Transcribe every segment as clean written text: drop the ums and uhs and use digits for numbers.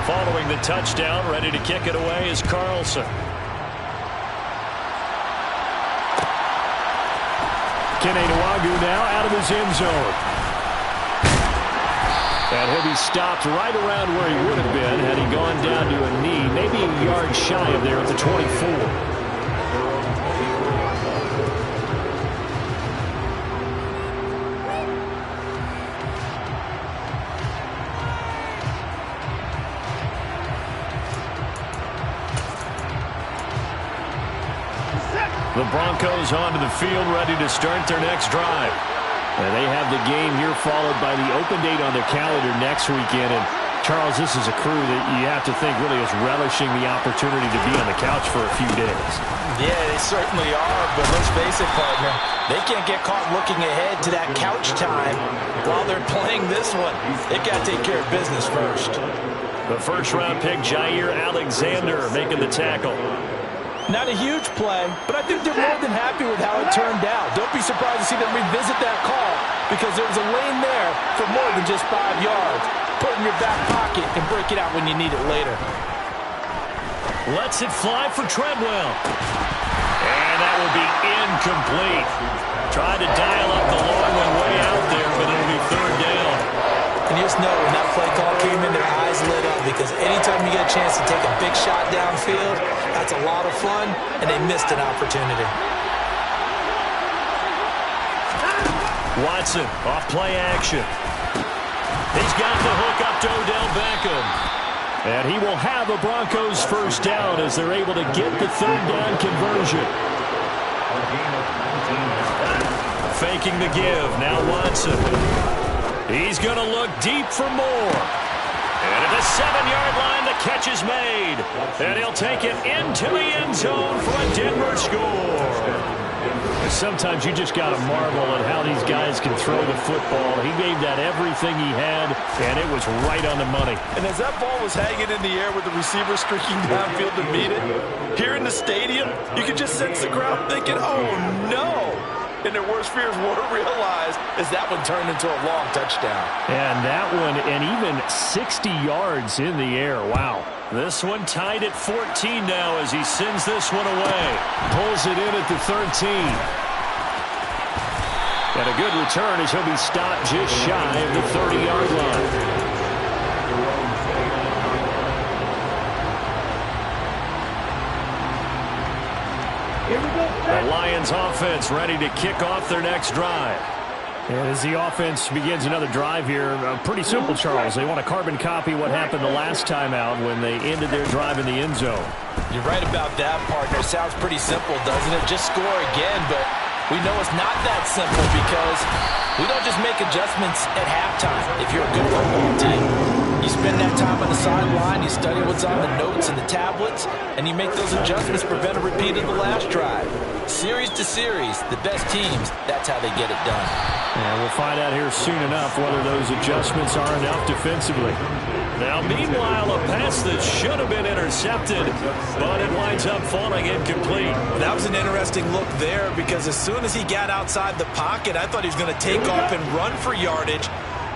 Following the touchdown, ready to kick it away is Carlson. Kenenuagu now out of his end zone. And he'll be stopped right around where he would have been had he gone down to a knee, maybe a yard shy of there at the 24. The Broncos onto the field, ready to start their next drive. And they have the game here followed by the open date on their calendar next weekend. And, Charles, this is a crew that you have to think really is relishing the opportunity to be on the couch for a few days. Yeah, they certainly are, but let's face it, partner. They can't get caught looking ahead to that couch time while they're playing this one. They've got to take care of business first. The first-round pick, Jair Alexander, making the tackle. Not a huge play, but I think they're more than happy with how it turned out. Don't be surprised to see them revisit that call because there was a lane there for more than just 5 yards. Put it in your back pocket and break it out when you need it later. Lets it fly for Treadwell. And that will be incomplete. Tried to dial up the long one way out there, but it'll be third down. And you just know when that play call came in, their eyes lit up because anytime you get a chance to take a big shot downfield, that's a lot of fun, and they missed an opportunity. Watson, off play action. He's got the hook up to Odell Beckham. And he will have a Broncos first down as they're able to get the third down conversion. Faking the give, now Watson. He's going to look deep for more. And at the 7-yard line, the catch is made. And he'll take it into the end zone for a Denver score. Sometimes you just got to marvel at how these guys can throw the football. He gave that everything he had, and it was right on the money. And as that ball was hanging in the air with the receiver streaking downfield to meet it, here in the stadium, you could just sense the crowd thinking, oh, no. And their worst fears were realized as that one turned into a long touchdown. And that one, and even 60 yards in the air. Wow. This one tied at 14 now as he sends this one away. Pulls it in at the 13. And a good return as he'll be stopped just shy of the 30-yard line. The Lions offense ready to kick off their next drive. And as the offense begins another drive here, pretty simple, Charles. They want to carbon copy what happened the last time out when they ended their drive in the end zone. You're right about that, partner. Sounds pretty simple, doesn't it? Just score again, but we know it's not that simple because we don't just make adjustments at halftime if you're a good football team. You spend that time on the sideline, you study what's on the notes and the tablets, and you make those adjustments to prevent a repeat of the last drive. Series to series, the best teams, that's how they get it done. And we'll find out here soon enough whether those adjustments are enough defensively. Now, meanwhile, a pass that should have been intercepted, but it winds up falling incomplete. That was an interesting look there because as soon as he got outside the pocket, I thought he was going to take off and run for yardage.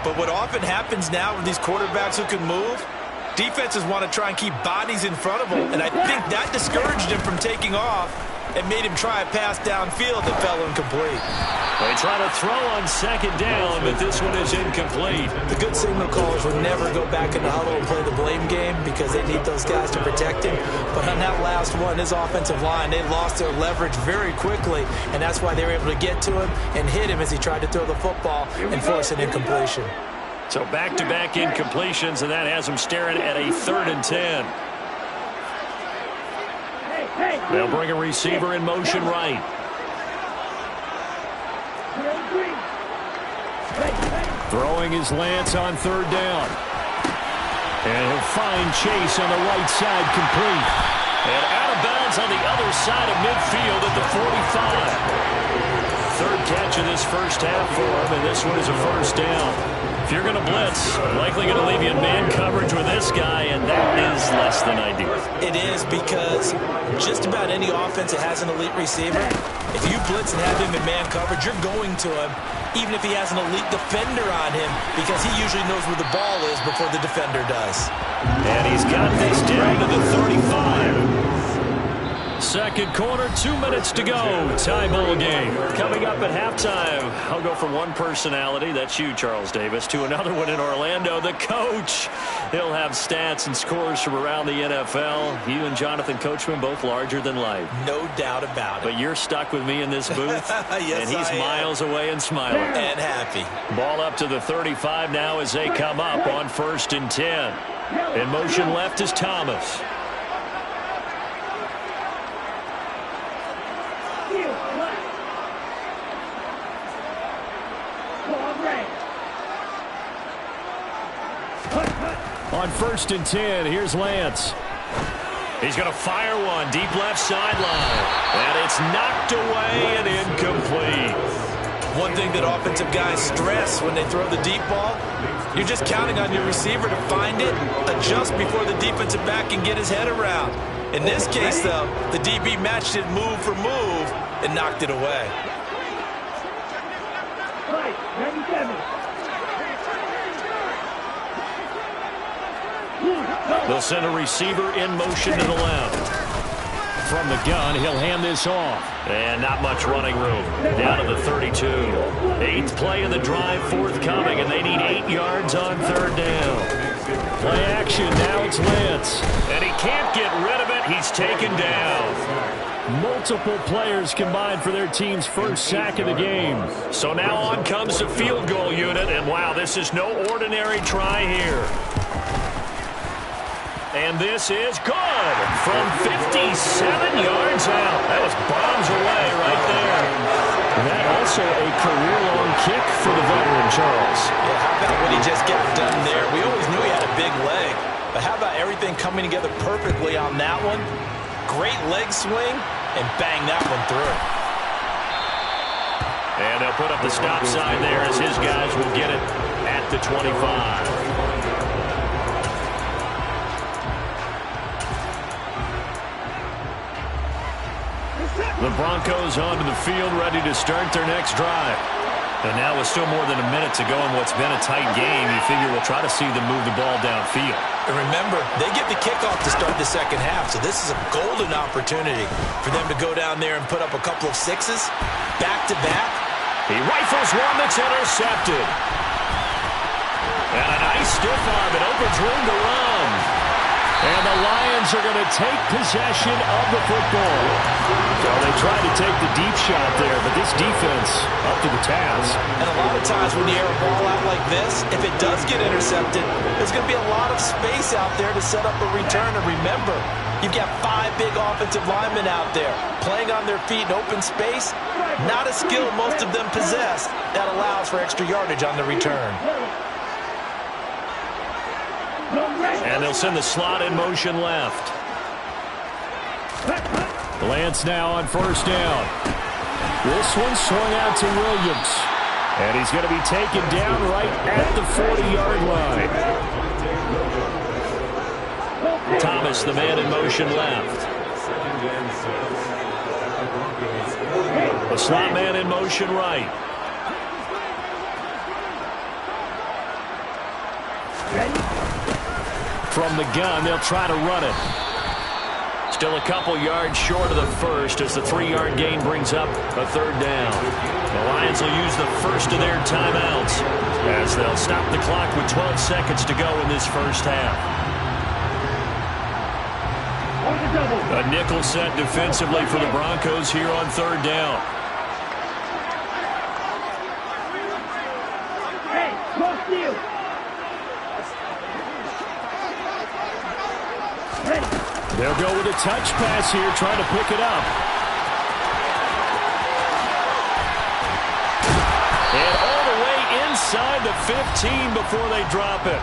But what often happens now with these quarterbacks who can move, defenses want to try and keep bodies in front of them, and I think that discouraged him from taking off and made him try a pass downfield that fell incomplete. They try to throw on second down, but this one is incomplete. The good signal callers would never go back in the huddle and play the blame game because they need those guys to protect him. But on that last one, his offensive line, they lost their leverage very quickly, and that's why they were able to get to him and hit him as he tried to throw the football and force an incompletion. So back-to-back incompletions, and that has him staring at a 3rd and 10. They'll bring a receiver in motion right. Throwing his Lance on 3rd down. And he'll find Chase on the right side complete. And out of bounds on the other side of midfield at the 45. 3rd catch of this first half for him, and this one is a first down. If you're going to blitz, likely going to leave you in man coverage with this guy, and that is less than ideal. It is because just about any offense that has an elite receiver, if you blitz and have him in man coverage, you're going to him, even if he has an elite defender on him, because he usually knows where the ball is before the defender does. And he's got this down to the 35. Second quarter, 2 minutes to go. Tie ball game. Coming up at halftime, I'll go from one personality, that's you, Charles Davis, to another one in Orlando, the coach. He'll have stats and scores from around the NFL. You and Jonathan Coachman both larger than life. No doubt about it. But you're stuck with me in this booth. Yes, and he's miles away and smiling. And happy. Ball up to the 35 now as they come up on 1st and 10. In motion left is Thomas. On 1st and 10, here's Lance. He's going to fire one deep left sideline. And it's knocked away and incomplete. One thing that offensive guys stress when they throw the deep ball, you're just counting on your receiver to find it, adjust before the defensive back can get his head around. In this case, though, the DB matched it move for move and knocked it away. They'll send a receiver in motion to the left. From the gun, he'll hand this off. And not much running room. Down to the 32. 8th play of the drive forthcoming, and they need 8 yards on 3rd down. Play action, now it's Lance. And he can't get rid of it. He's taken down. Multiple players combined for their team's first sack of the game. So now on comes the field goal unit, and wow, this is no ordinary try here. And this is good from 57 yards out. That was bombs away right there. And that also a career-long kick for the veteran, Charles. Yeah, how about what he just got done there? We always knew he had a big leg. But how about everything coming together perfectly on that one? Great leg swing, and bang that one through. And they'll put up the stop sign there as his guys will get it at the 25. The Broncos onto the field, ready to start their next drive. And now with still more than a minute to go in what's been a tight game, you figure we'll try to see them move the ball downfield. And remember, they get the kickoff to start the second half, so this is a golden opportunity for them to go down there and put up a couple of sixes, back-to-back. He rifles one that's intercepted. And a nice stiff arm. It opens room to run. And the Lions are going to take possession of the football. So they tried to take the deep shot there, but this defense up to the task. And a lot of times when you air a ball out like this, if it does get intercepted, there's going to be a lot of space out there to set up a return. And remember, you've got 5 big offensive linemen out there playing on their feet in open space. Not a skill most of them possess that allows for extra yardage on the return. And they'll send the slot in motion left. Lance now on 1st down. This one swung out to Williams. And he's going to be taken down right at the 40-yard line. Thomas, the man in motion left. The slot man in motion right. From the gun, they'll try to run it. Still a couple yards short of the first as the 3-yard gain brings up a 3rd down. The Lions will use the first of their timeouts as they'll stop the clock with 12 seconds to go in this first half. A nickel set defensively for the Broncos here on 3rd down. They'll go with a touch pass here, trying to pick it up. And all the way inside the 15 before they drop it.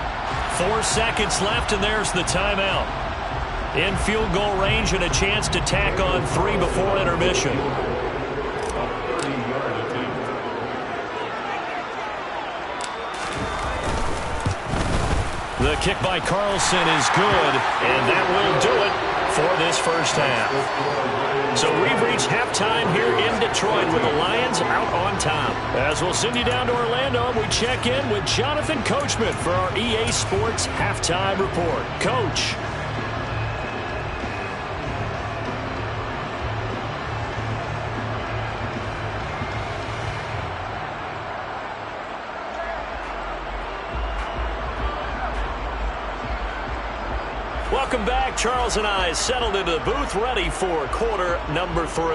4 seconds left, and there's the timeout. In field goal range and a chance to tack on 3 before intermission. The kick by Carlson is good, and that will do it for this first half. So we've reached halftime here in Detroit with the Lions out on top. As we'll send you down to Orlando, we check in with Jonathan Coachman for our EA Sports Halftime Report. Coach. Welcome back. Charles and I settled into the booth, ready for quarter number 3.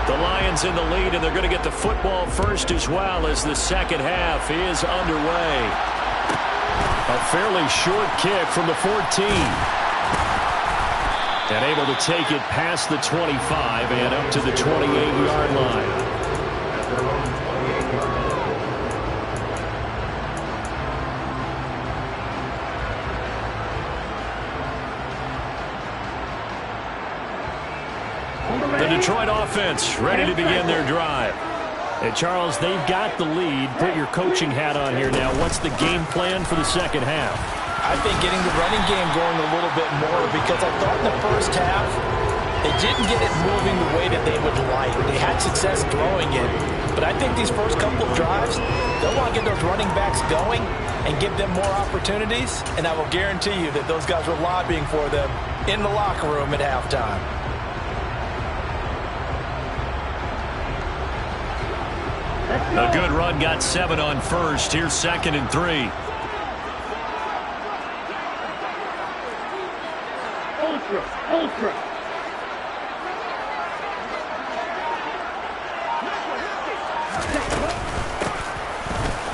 The Lions in the lead, and they're going to get the football first as well as the second half is underway. A fairly short kick from the 14. And able to take it past the 25 and up to the 28-yard line. The Detroit offense ready to begin their drive. And Charles, they've got the lead. Put your coaching hat on here now. What's the game plan for the second half? I think getting the running game going a little bit more, because I thought in the first half they didn't get it moving the way that they would like. They had success throwing it, but I think these first couple of drives, they'll want to get those running backs going and give them more opportunities, and I will guarantee you that those guys were lobbying for them in the locker room at halftime. A good run, got 7 on first. Here's 2nd and 3. Ultra.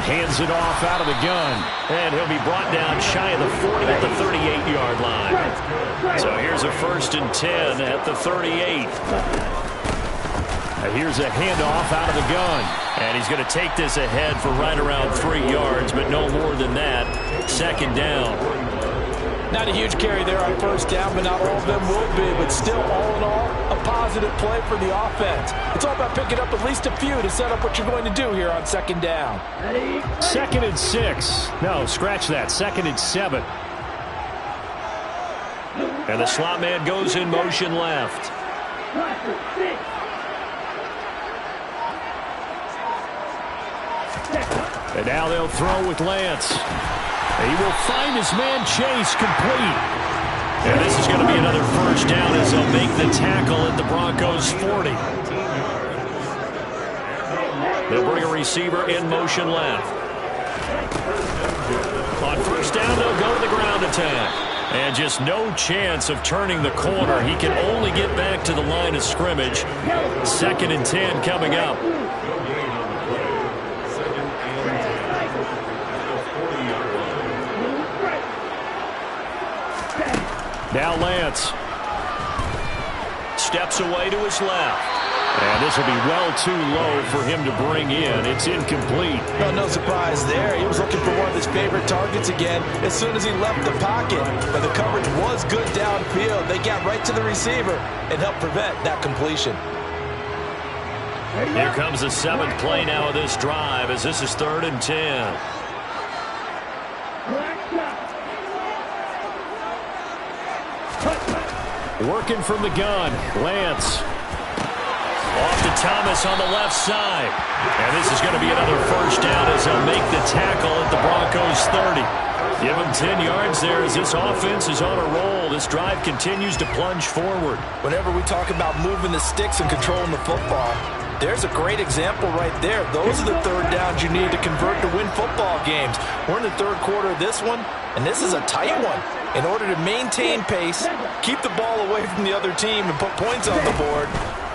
Hands it off out of the gun. And he'll be brought down shy of the 40 at the 38-yard line. So here's a 1st and 10 at the 38. And here's a handoff out of the gun. And he's going to take this ahead for right around 3 yards, but no more than that. 2nd down. Not a huge carry there on 1st down, but not all of them will be. But still, all in all, a positive play for the offense. It's all about picking up at least a few to set up what you're going to do here on 2nd down. 2nd and 6. No, scratch that. 2nd and 7. And the slot man goes in motion left. And now they'll throw with Lance. He will find his man Chase complete. And this is going to be another 1st down as they'll make the tackle at the Broncos 40. They'll bring a receiver in motion left. On 1st down, they'll go to the ground attack. And just no chance of turning the corner. He can only get back to the line of scrimmage. 2nd and 10 coming up. Now Lance steps away to his left. And this will be well too low for him to bring in. It's incomplete. No surprise there. He was looking for one of his favorite targets again as soon as he left the pocket. But the coverage was good downfield. They got right to the receiver and helped prevent that completion. Here comes the 7th play now of this drive as this is 3rd and 10. Working from the gun, Lance. Off to Thomas on the left side. And this is going to be another 1st down as they'll make the tackle at the Broncos 30. Give them 10 yards there as this offense is on a roll. This drive continues to plunge forward. Whenever we talk about moving the sticks and controlling the football, there's a great example right there. Those are the 3rd downs you need to convert to win football games. We're in the 3rd quarter of this one, and this is a tight one. In order to maintain pace, keep the ball away from the other team, and put points on the board,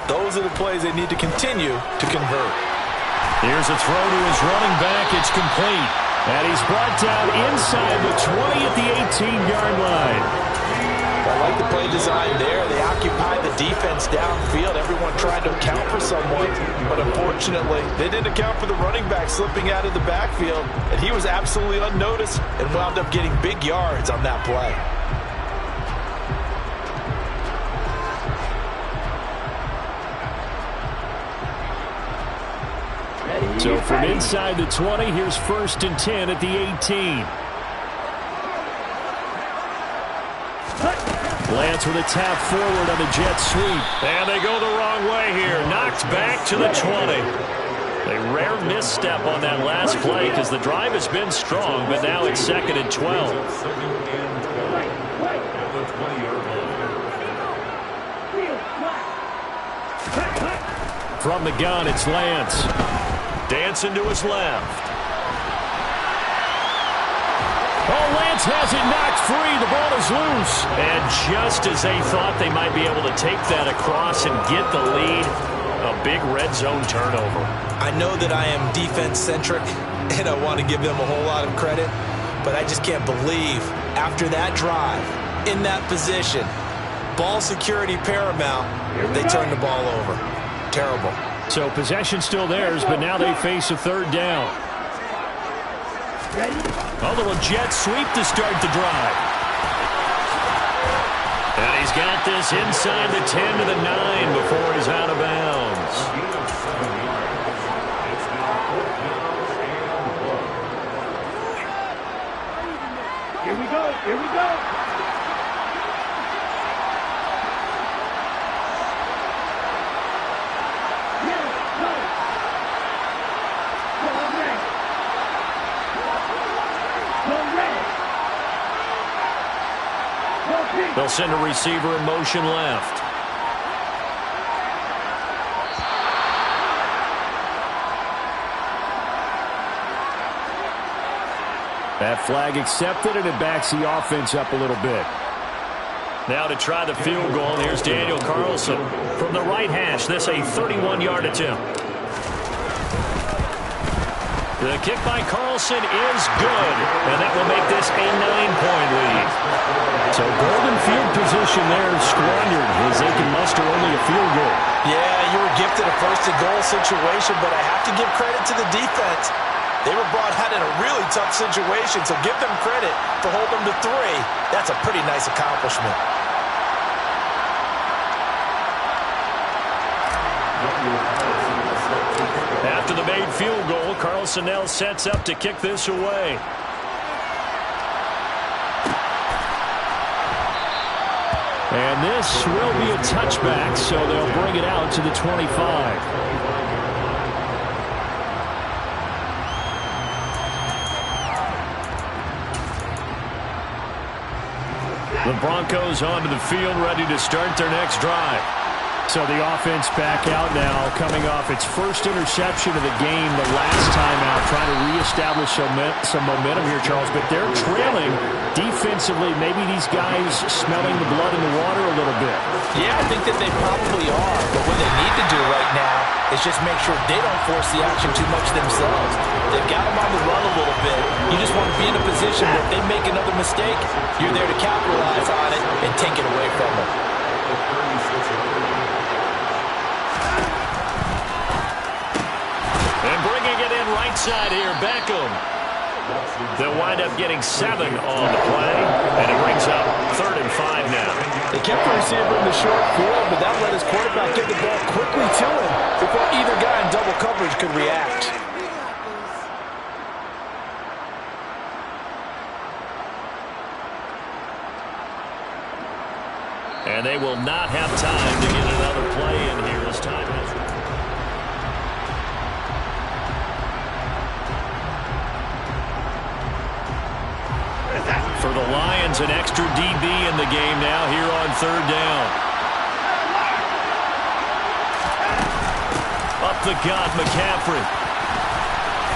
those are the plays they need to continue to convert. Here's a throw to his running back. It's complete. And he's brought down inside the 20 at the 18-yard line. I like the play design there. They occupied the defense downfield. Everyone tried to account for someone, but unfortunately, they didn't account for the running back slipping out of the backfield, and he was absolutely unnoticed and wound up getting big yards on that play. So from inside the 20, here's 1st and 10 at the 18. Lance with a tap forward on the jet sweep. And they go the wrong way here. Knocked back to the 20. A rare misstep on that last play because the drive has been strong, but now it's 2nd and 12. From the gun, it's Lance. Dancing to his left. Oh, Lance has it knocked free. The ball is loose. And just as they thought they might be able to take that across and get the lead, a big red zone turnover. I know that I am defense-centric, and I want to give them a whole lot of credit, but I just can't believe after that drive, in that position, ball security paramount, they turn the ball over. Terrible. So possession still theirs, but now they face a third down. A little jet sweep to start the drive. And he's got this inside the 10 to the 9 before he's out of bounds. Here we go. Here we go. They'll send a receiver in motion left. That flag accepted, and it backs the offense up a little bit. Now to try the field goal, and here's Daniel Carlson. From the right hash, this a 31-yard attempt. The kick by Carlson is good, and that will make this a 9-point lead. So golden field position there squandered as they can muster only a field goal. Yeah, you were gifted a first-and-goal situation, but I have to give credit to the defense. They were brought out in a really tough situation, so give them credit for holding them to 3. That's a pretty nice accomplishment. After the made field goal, Carlson now sets up to kick this away. And this will be a touchback, so they'll bring it out to the 25. The Broncos onto the field, ready to start their next drive. So the offense back out now, coming off its first interception of the game the last time out, trying to reestablish some momentum here, Charles. But they're trailing defensively. Maybe these guys smelling the blood in the water a little bit. Yeah, I think that they probably are. But what they need to do right now is just make sure they don't force the action too much themselves. They've got them on the run a little bit. You just want to be in a position where if they make another mistake, you're there to capitalize on it and take it away from them. And bringing it in right side here, Beckham. They'll wind up getting 7 on the play, and it brings up 3rd and 5 now. They kept the receiver in the short field, but that let his quarterback get the ball quickly to him before either guy in double coverage could react. And they will not have time to get another play in here as time has. For the Lions, an extra DB in the game now here on 3rd down. Up the gut, McCaffrey.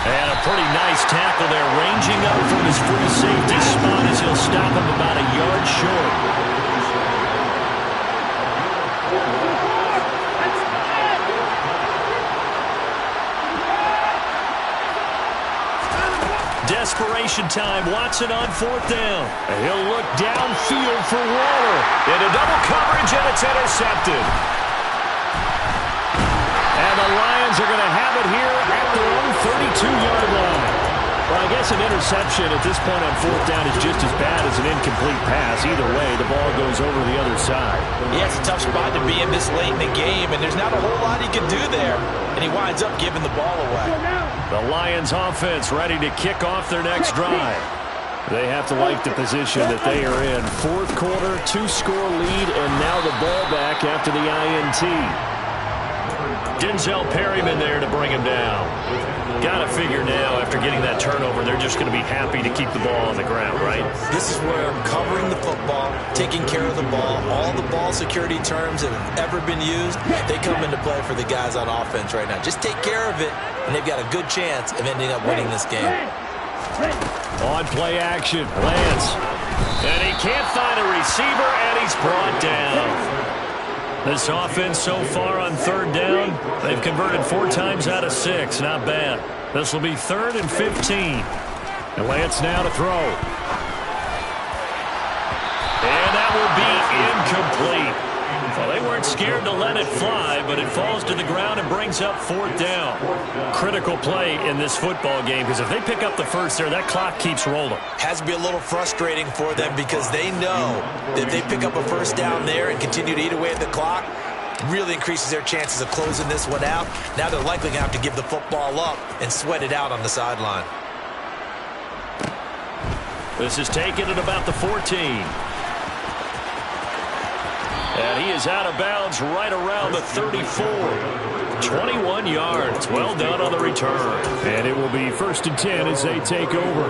And a pretty nice tackle there, ranging up from his free safety spot as he'll stop him about a yard short. Desperation time. Watson on 4th down. He'll look downfield for Waller. Into double coverage, and it's intercepted. And the Lions are going to have it here at their own 32-yard line. Well, I guess an interception at this point on 4th down is just as bad as an incomplete pass. Either way, the ball goes over the other side. Yeah, it's a tough spot to be in this late in the game, and there's not a whole lot he can do there. And he winds up giving the ball away. The Lions offense ready to kick off their next drive. They have to like the position that they are in. 4th quarter, 2-score lead, and now the ball back after the INT. Denzel Perryman there to bring him down. Got to figure now, after getting that turnover, they're just going to be happy to keep the ball on the ground, right? This is where covering the football, taking care of the ball, all the ball security terms that have ever been used, they come into play for the guys on offense right now. Just take care of it, and they've got a good chance of ending up winning this game. On play action, Lance. And he can't find a receiver, and he's brought down. This offense so far on third down, they've converted 4 times out of 6. Not bad. This will be 3rd and 15. And Lance now to throw. And that will be incomplete. Well, they weren't scared to let it fly, but it falls to the ground and brings up 4th down. Critical play in this football game, because if they pick up the first there, that clock keeps rolling. Has to be a little frustrating for them because they know that if they pick up a first down there and continue to eat away at the clock, really increases their chances of closing this one out. Now they're likely going to have to give the football up and sweat it out on the sideline. This is taken at about the 14. And he is out of bounds right around the 34. 21 yards. Well done on the return. And it will be 1st and 10 as they take over.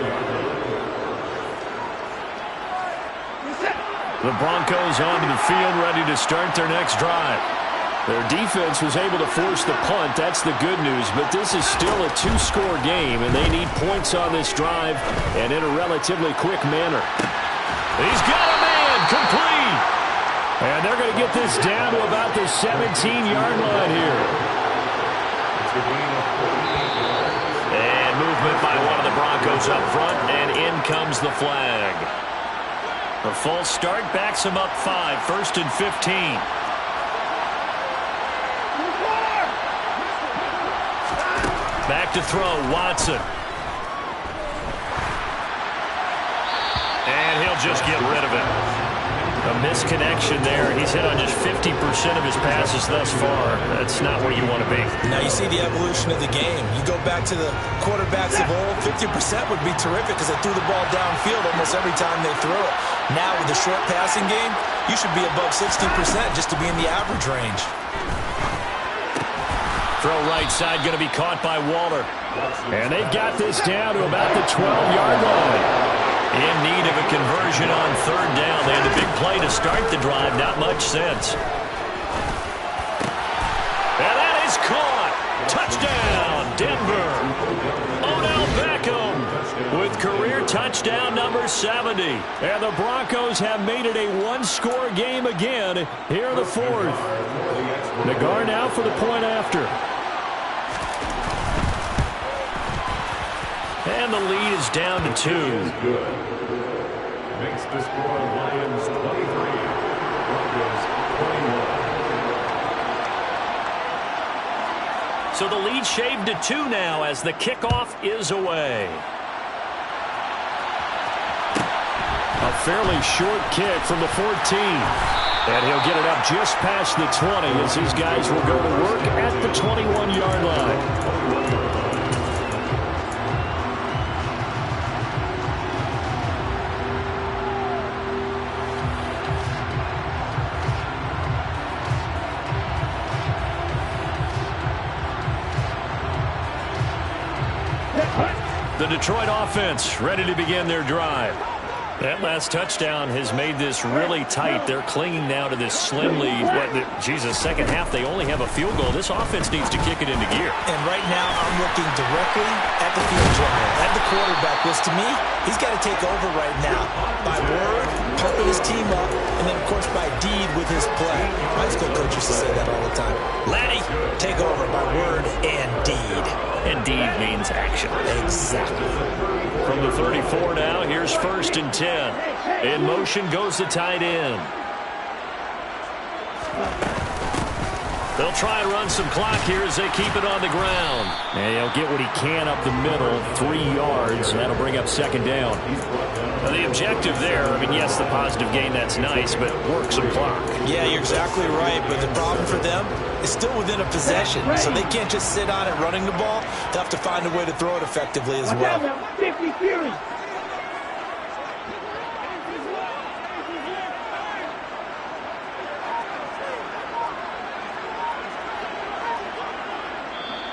The Broncos onto the field, ready to start their next drive. Their defense was able to force the punt. That's the good news. But this is still a 2-score game, and they need points on this drive and in a relatively quick manner. He's got a man complete. And they're going to get this down to about the 17-yard line here. And movement by one of the Broncos up front, and in comes the flag. The false start backs him up 5, 1st and 15. Back to throw, Watson. And he'll just get rid of it. A misconnection there. He's hit on just 50% of his passes thus far. That's not where you want to be. Now you see the evolution of the game. You go back to the quarterbacks of old, 50% would be terrific because they threw the ball downfield almost every time they threw it. Now with the short passing game, you should be above 60% just to be in the average range. Throw right side, going to be caught by Waller. And they've got this down to about the 12-yard line. In need of a conversion on 3rd down. They had a big play to start the drive. Not much sense. And that is caught. Touchdown, Denver. Odell Beckham with career touchdown number 70. And the Broncos have made it a 1-score game again here in the 4th. Nagar now for the point after. And the lead is down to 2. Makes the score Lions 23, Broncos 21. So the lead shaved to 2 now as the kickoff is away. A fairly short kick from the 14. And he'll get it up just past the 20 as these guys will go to work at the 21-yard line. The Detroit offense ready to begin their drive. That last touchdown has made this really tight. They're clinging now to this slim lead. Second half, they only have a field goal. This offense needs to kick it into gear. And right now, I'm looking directly at the field general, at the quarterback, which to me, he's got to take over right now. By word, pumping his team up, and then, of course, by deed with his play. My school coach used to say that all the time. Laddie, take over by word and deed. And deed means action. Exactly. From the 34 now, here's 1st and 10. In motion goes the tight end. They'll try and run some clock here as they keep it on the ground. And he'll get what he can up the middle, 3 yards, and that'll bring up 2nd down. Now the objective there, yes, the positive gain, that's nice, but work some clock. Yeah, you're exactly right, but the problem for them is still within a possession, so they can't just sit on it running the ball. They'll have to find a way to throw it effectively as well. 50 Fury.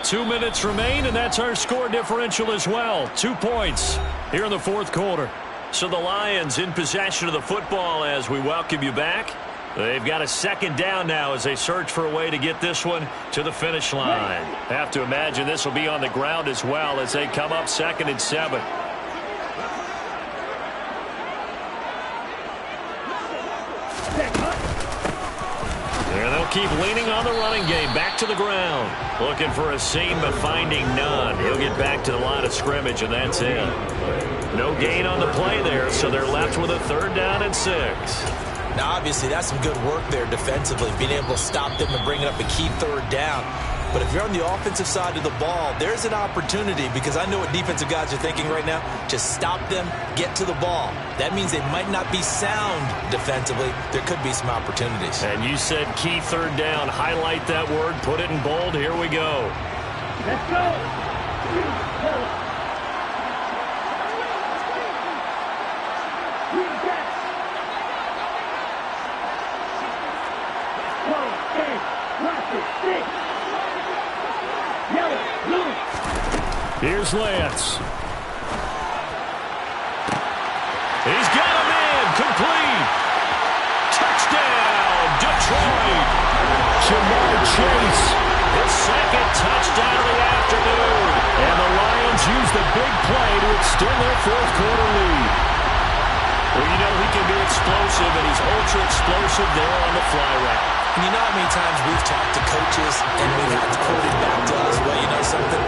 2 minutes remain, and that's our score differential as well. 2 points here in the fourth quarter. So the Lions in possession of the football as we welcome you back. They've got a second down now as they search for a way to get this one to the finish line. Have to imagine this will be on the ground as well as they come up 2nd and 7. And they'll keep leaning on the running game. Back to the ground. Looking for a seam, but finding none. He'll get back to the line of scrimmage, and that's it. No gain on the play there, so they're left with a 3rd down and 6. Now, obviously, that's some good work there defensively, being able to stop them and bring up a key 3rd down. But if you're on the offensive side of the ball, there's an opportunity, because I know what defensive guys are thinking right now. Just stop them, get to the ball. That means they might not be sound defensively. There could be some opportunities. And you said key 3rd down. Highlight that word. Put it in bold. Here we go. Let's go. Here's Lance. He's got a man. Complete. Touchdown, Detroit. Jamar Chase. His 2nd touchdown of the afternoon. And the Lions use the big play to extend their 4th quarter lead. Well, you know he can be explosive, and he's ultra-explosive there on the fly route. And you know how many times we've talked to coaches and we've had to quote it back to us, well, you know something?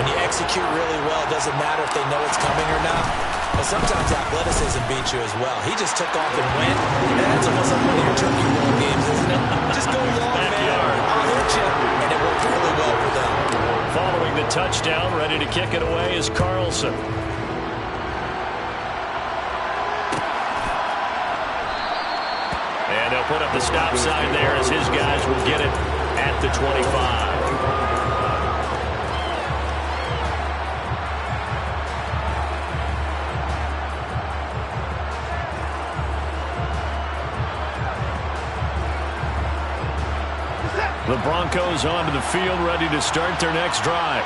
When you execute really well, it doesn't matter if they know it's coming or not. But sometimes athleticism beats you as well. He just took off and went. And that's almost like one of your turkey roll games, isn't it? Just go long, man. I'll hit you. And it worked really well for them. Following the touchdown, ready to kick it away is Carlson. And they'll put up the stop sign there as his guys will get it at the 25. The Broncos onto the field, ready to start their next drive.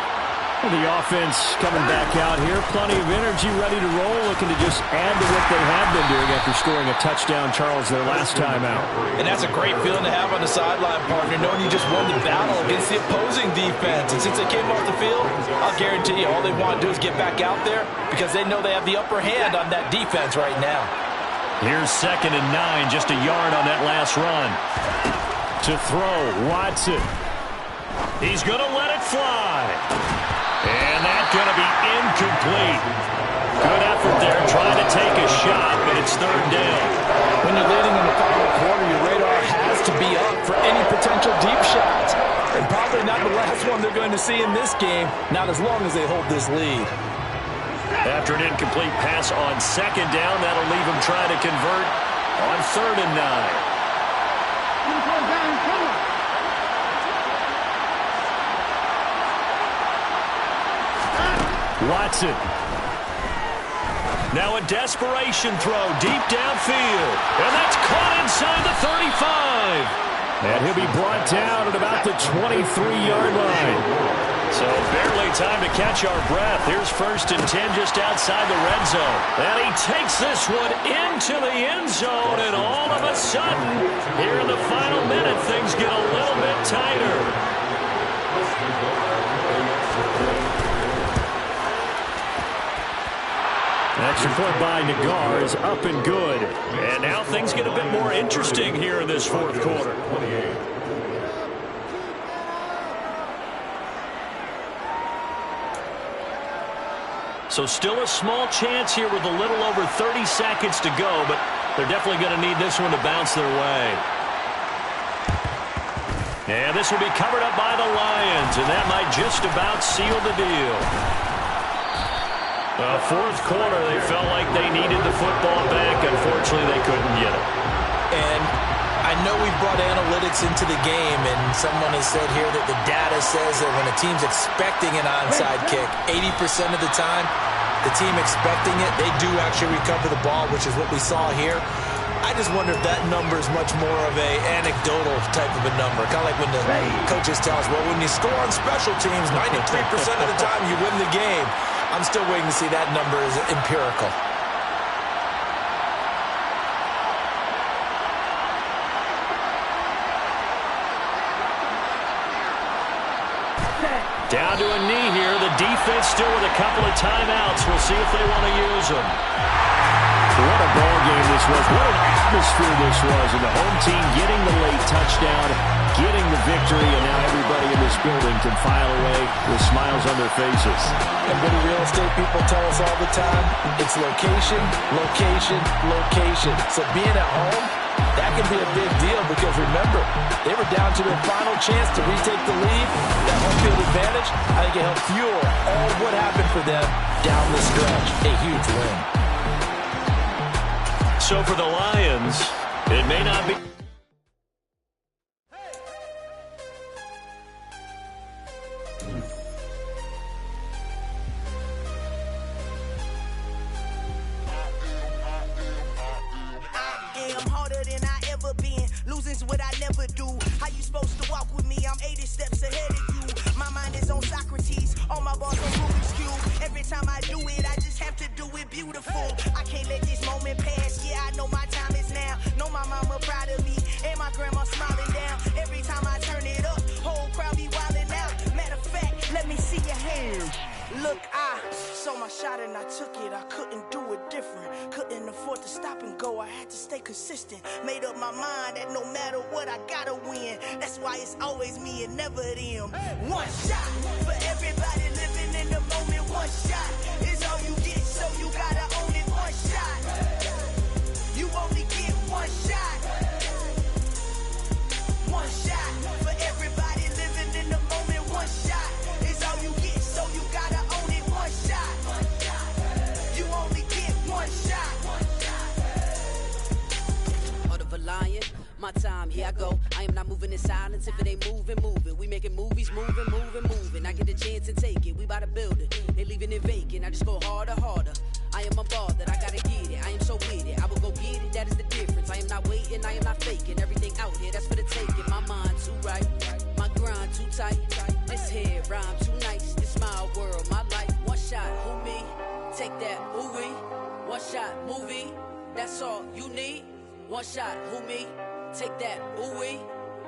Well, the offense coming back out here. Plenty of energy, ready to roll, looking to just add to what they have been doing after scoring a touchdown, Charles, their last time out. And that's a great feeling to have on the sideline, partner, knowing you just won the battle against the opposing defense. And since they came off the field, I'll guarantee you all they want to do is get back out there because they know they have the upper hand on that defense right now. Here's 2nd and 9, just a yard on that last run. To throw, Watson. He's going to let it fly. And that's going to be incomplete. Good effort there, trying to take a shot, but it's 3rd down. When you're leading in the final quarter, your radar has to be up for any potential deep shots. And probably not the last one they're going to see in this game, not as long as they hold this lead. After an incomplete pass on 2nd down, that'll leave him trying to convert on 3rd and 9. Watson. Now a desperation throw deep downfield. And that's caught inside the 35. And he'll be brought down at about the 23-yard line. So barely time to catch our breath. Here's 1st and 10 just outside the red zone. And he takes this one into the end zone. And all of a sudden, here in the final minute, things get a little bit tighter. Extra point by Nagar is up and good. And now things get a bit more interesting here in this 4th quarter. So still a small chance here with a little over 30 seconds to go, but they're definitely going to need this one to bounce their way. And this will be covered up by the Lions, and that might just about seal the deal. 4th quarter, they felt like they needed the football back. Unfortunately, they couldn't get it. And I know we've brought analytics into the game, and someone has said here that the data says that when a team's expecting an onside kick, 80% of the time, the team expecting it, they do actually recover the ball, which is what we saw here. I just wonder if that number is much more of a anecdotal type of a number. Kind of like when the coaches tell us, well, when you score on special teams, 93% of the time you win the game. I'm still waiting to see that number is empirical. Down to a knee here. The defense still with a couple of timeouts. We'll see if they want to use them. What a ball game this was. What an atmosphere this was. And the home team getting the late touchdown, getting the victory, and now everybody in this building can file away with smiles on their faces. And what do real estate people tell us all the time? It's location, location, location. So being at home, that can be a big deal because remember, they were down to their final chance to retake the lead. That home field advantage, I think it helped fuel all of what happened for them down the stretch. A huge win. So for the Lions, it may not be... Losing's what I never do. How you supposed to walk with me? I'm 80 steps ahead of you. My mind is on Socrates, all my balls on Rubik's Cube. Every time I do it, I just have to do it beautiful. I can't let this moment pass. Yeah, I know my time is now. Know my mama proud of me, and my grandma smiling down. Every time I turn it up, whole crowd be wilding out. Matter of fact, let me see your hands. Look, I saw my shot and I took it. I couldn't do it different. Couldn't afford to stop and go. I had to stay consistent. Made up my mind that no matter what, I gotta win. That's why it's always me and never them. One shot for everybody living in the moment. One shot is all you get, so you gotta own it. One shot. You only get one shot. One shot for everybody living in the moment. One shot is all you get, so you gotta own it. One shot. You only get one shot. Heart of a lion, my time, here I go. I am not moving in silence. If it ain't moving, move it. We making movies, moving, moving, moving. I get a chance and take it. We bout to build it. They leaving it vacant. I just go harder, harder. I am a ball that I gotta get it. I am so with it. I will go get it. That is the difference. I am not waiting. I am not faking. Everything out here, that's for the taking. My mind too right. My grind too tight. This here rhyme too nice. This my world, my life. One shot, who me? Take that, who we? One shot, movie. That's all you need. One shot, who me? Take that, ooh wee.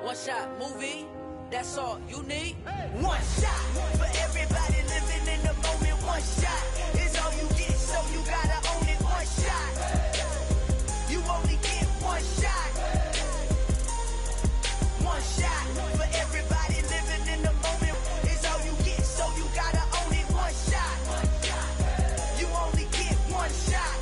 One shot, movie. That's all you need. One shot for everybody living in the moment. One shot is all you get, so you gotta own it. One shot. You only get one shot. One shot for everybody living in the moment. Is all you get, so you gotta own it. One shot. You only get one shot.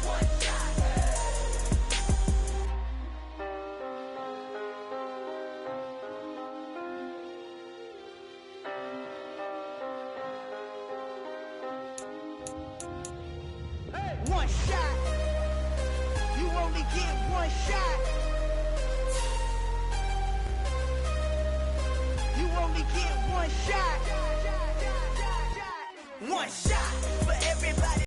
One shot. You only get one shot. You only get one shot. One shot for everybody.